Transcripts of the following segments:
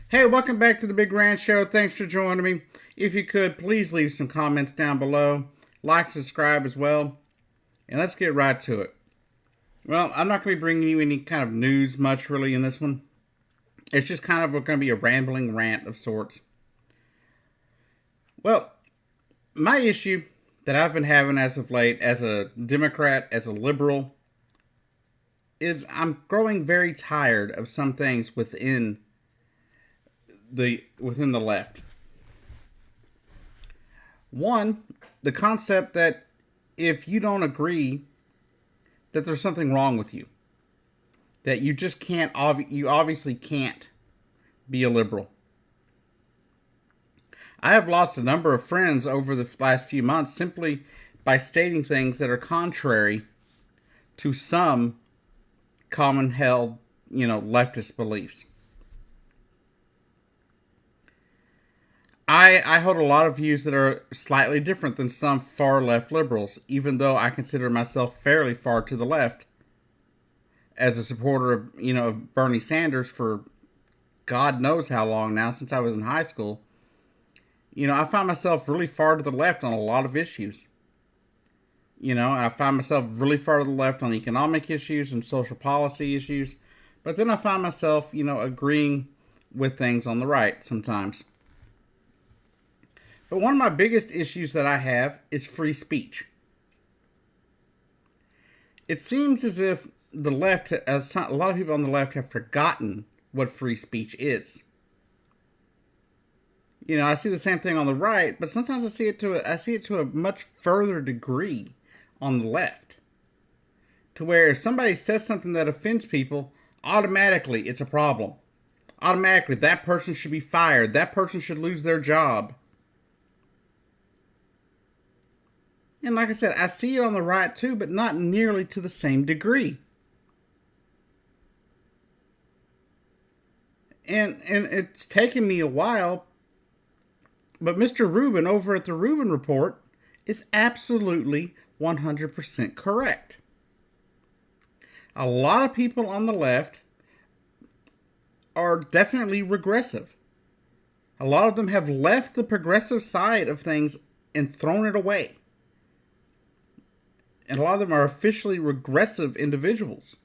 Hey, welcome back to the Big Ranch Show. Thanks for joining me. If you could, please leave some comments down below. Like, subscribe as well. And let's get right to it. Well, I'm not going to be bringing you any kind of news much really in this one. It's just kind of going to be a rambling rant of sorts. Well, my issue that I've been having as of late, as a Democrat, as a liberal, is I'm growing very tired of some things within the left. One, the concept that if you don't agree, that there's something wrong with you, that you just can't, you obviously can't be a liberal. I have lost a number of friends over the last few months simply by stating things that are contrary to some common held, leftist beliefs. I hold a lot of views that are slightly different than some far left liberals, even though I consider myself fairly far to the left as a supporter of Bernie Sanders for God knows how long now, since I was in high school. I find myself really far to the left on a lot of issues. I find myself really far to the left on economic issues and social policy issues. But then I find myself, agreeing with things on the right sometimes. But one of my biggest issues that I have is free speech. It seems as if the left, a lot of people on the left have forgotten what free speech is. I see the same thing on the right, but sometimes I see it to a much further degree on the left. To where if somebody says something that offends people, automatically it's a problem. Automatically that person should be fired. That person should lose their job. And like I said, I see it on the right too, but not nearly to the same degree. And it's taken me a while, but Mr. Rubin over at the Rubin Report is absolutely 100% correct. A lot of people on the left are definitely regressive. A lot of them have left the progressive side of things and thrown it away. And a lot of them are officially regressive individuals.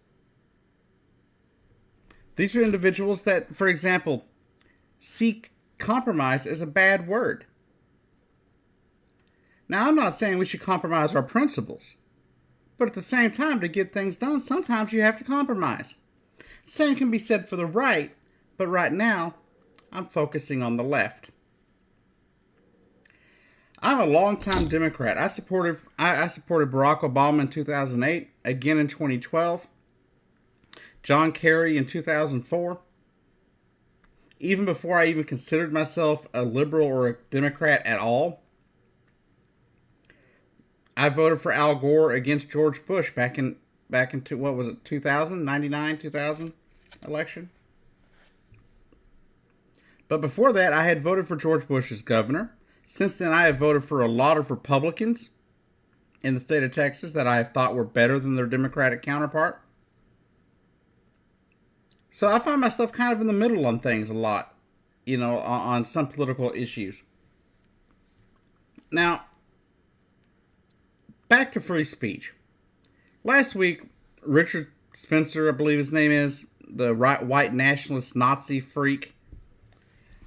These are individuals that, for example, seek compromise as a bad word. Now, I'm not saying we should compromise our principles, but at the same time, to get things done, sometimes you have to compromise. Same can be said for the right, but right now, I'm focusing on the left. I'm a longtime Democrat. I supported Barack Obama in 2008, again in 2012, John Kerry in 2004. Even before I even considered myself a liberal or a Democrat at all, I voted for Al Gore against George Bush back in what was it, 2000, 99, 2000 election. But before that, I had voted for George Bush as governor. Since then, I have voted for a lot of Republicans in the state of Texas that I thought were better than their Democratic counterpart. So I find myself kind of in the middle on things a lot, on some political issues. Now, back to free speech. Last week, Richard Spencer, I believe his name is, the white nationalist Nazi freak,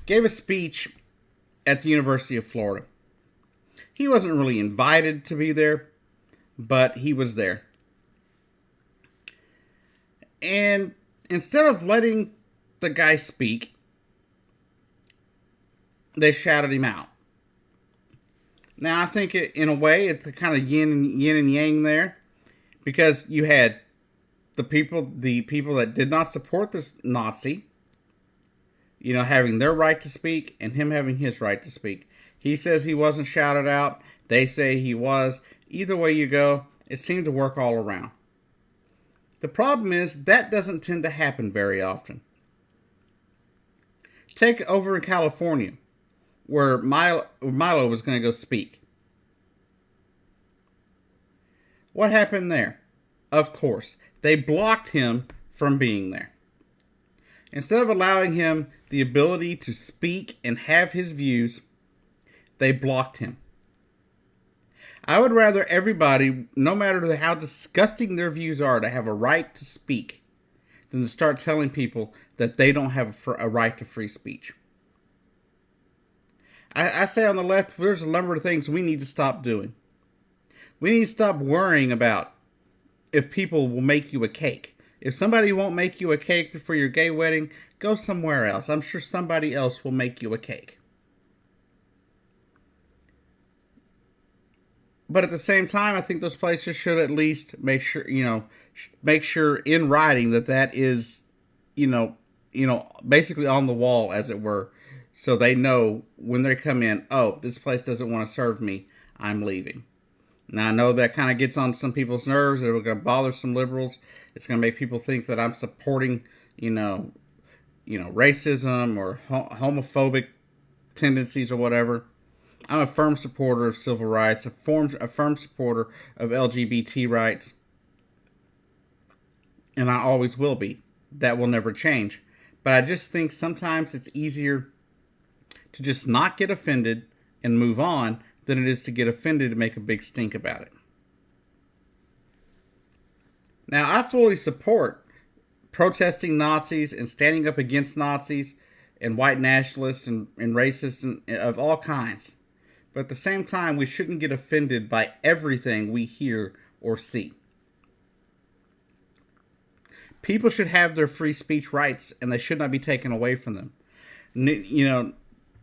gave a speech at the University of Florida. He wasn't really invited to be there, but he was there. And instead of letting the guy speak, they shouted him out. Now, I think in a way, it's a kind of yin and yang there, because you had the people that did not support this Nazi, having their right to speak and him having his right to speak. He says he wasn't shouted out. They say he was. Either way you go, it seemed to work all around. The problem is that doesn't tend to happen very often. Take over in California, where Milo was going to go speak. What happened there? Of course, they blocked him from being there. Instead of allowing him the ability to speak and have his views, they blocked him. I would rather everybody, no matter how disgusting their views are, to have a right to speak than to start telling people that they don't have a right to free speech. I say on the left, there's a number of things we need to stop doing. We need to stop worrying about if people will make you a cake. If somebody won't make you a cake for your gay wedding, go somewhere else. I'm sure somebody else will make you a cake. But at the same time, I think those places should at least make sure, make sure in writing that is, basically on the wall, as it were, so they know when they come in, oh, this place doesn't want to serve me, I'm leaving. Now, I know that kind of gets on some people's nerves. It's going to bother some liberals. It's going to make people think that I'm supporting, racism or homophobic tendencies or whatever. I'm a firm supporter of civil rights, a firm supporter of LGBT rights, and I always will be. That will never change. But I just think sometimes it's easier to just not get offended and move on than it is to get offended and make a big stink about it. Now, I fully support protesting Nazis and standing up against Nazis and white nationalists and racists of all kinds. But at the same time, we shouldn't get offended by everything we hear or see. People should have their free speech rights, and they should not be taken away from them.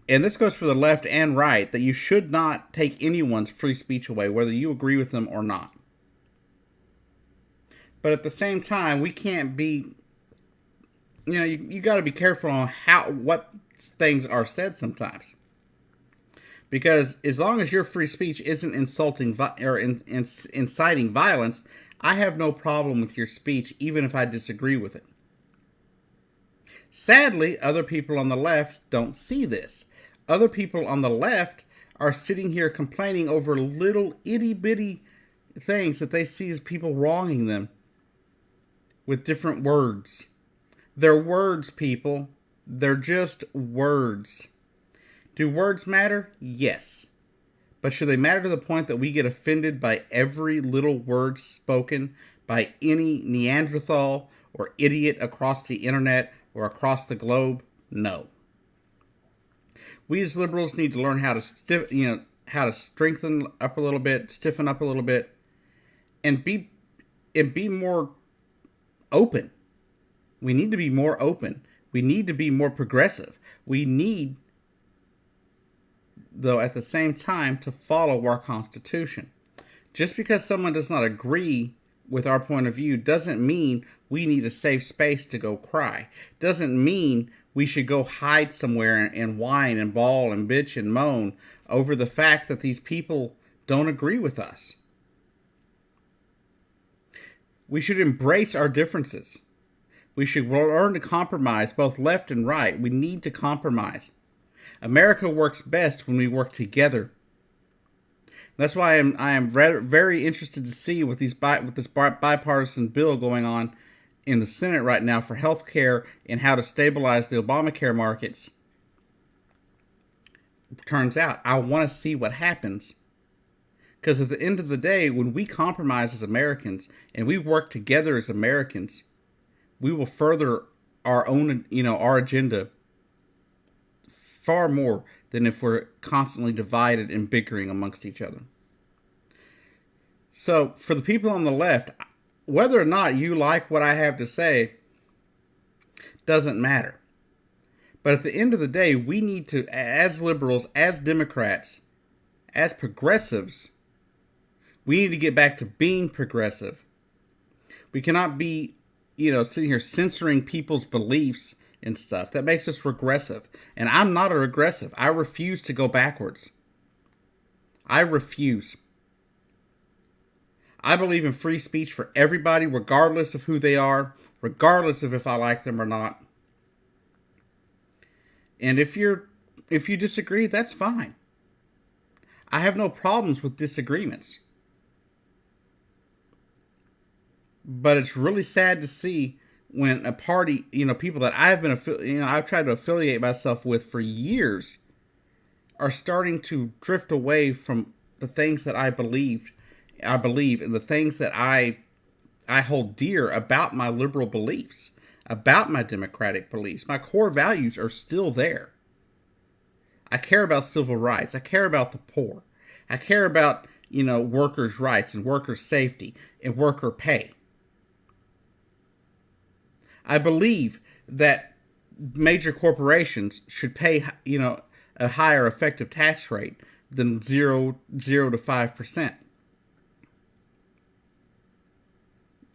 And this goes for the left and right, that you should not take anyone's free speech away, whether you agree with them or not. But at the same time, we can't be, you got to be careful on what things are said sometimes. Because as long as your free speech isn't insulting or inciting violence, I have no problem with your speech, even if I disagree with it. Sadly, other people on the left don't see this. Other people on the left are sitting here complaining over little itty-bitty things that they see as people wronging them with different words. They're words, people. They're just words. Do words matter? Yes. But should they matter to the point that we get offended by every little word spoken by any Neanderthal or idiot across the internet or across the globe? No. We as liberals need to learn how to strengthen up a little bit, stiffen up a little bit, and be more open. We need to be more open. We need to be more progressive. We need, though, at the same time, to follow our Constitution. Just because someone does not agree with our point of view doesn't mean we need a safe space to go cry. Doesn't mean we should go hide somewhere and whine and bawl and bitch and moan over the fact that these people don't agree with us. We should embrace our differences. We should learn to compromise, both left and right. We need to compromise. America works best when we work together. That's why I am very interested to see with this bipartisan bill going on in the Senate right now for health care and how to stabilize the Obamacare markets. Turns out, I want to see what happens. Because at the end of the day, when we compromise as Americans and we work together as Americans, we will further our own, our agenda far more than if we're constantly divided and bickering amongst each other. So, for the people on the left, whether or not you like what I have to say doesn't matter. But at the end of the day, we need to, as liberals, as Democrats, as progressives, we need to get back to being progressive. We cannot be, sitting here censoring people's beliefs and stuff. That makes us regressive. And I'm not a regressive. I refuse to go backwards. I refuse. I believe in free speech for everybody, regardless of who they are, regardless of if I like them or not. And if you disagree, that's fine. I have no problems with disagreements. But it's really sad to see when a party, people that I've been, I've tried to affiliate myself with for years are starting to drift away from the things that I believe, and the things that I hold dear about my liberal beliefs, about my democratic beliefs. My core values are still there. I care about civil rights. I care about the poor. I care about, workers' rights and workers' safety and worker pay. I believe that major corporations should pay, a higher effective tax rate than 0 to 5%.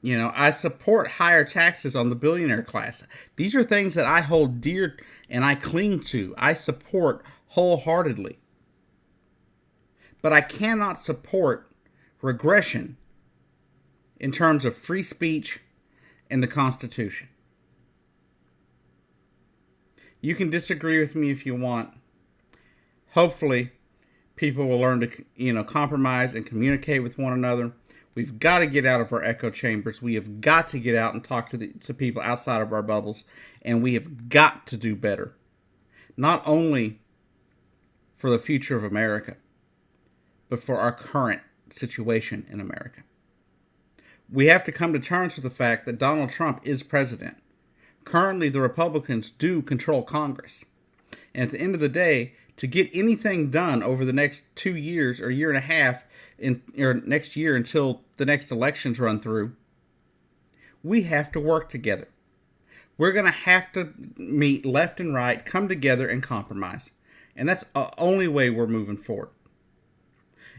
I support higher taxes on the billionaire class. These are things that I hold dear and I cling to. I support wholeheartedly. But I cannot support regression in terms of free speech and the Constitution. You can disagree with me if you want. Hopefully, people will learn to, compromise and communicate with one another. We've got to get out of our echo chambers. We have got to get out and talk to people outside of our bubbles. And we have got to do better. Not only for the future of America, but for our current situation in America. We have to come to terms with the fact that Donald Trump is president. Currently, the Republicans do control Congress. And at the end of the day, to get anything done over the next 2 years or year and a half, or next year until the next elections run through, we have to work together. We're going to have to meet left and right, come together and compromise. And that's the only way we're moving forward.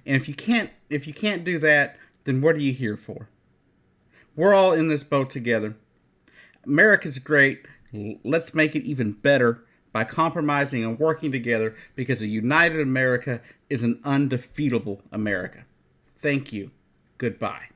And if you can't do that, then what are you here for? We're all in this boat together. America's great. Let's make it even better by compromising and working together, because a united America is an undefeatable America. Thank you. Goodbye.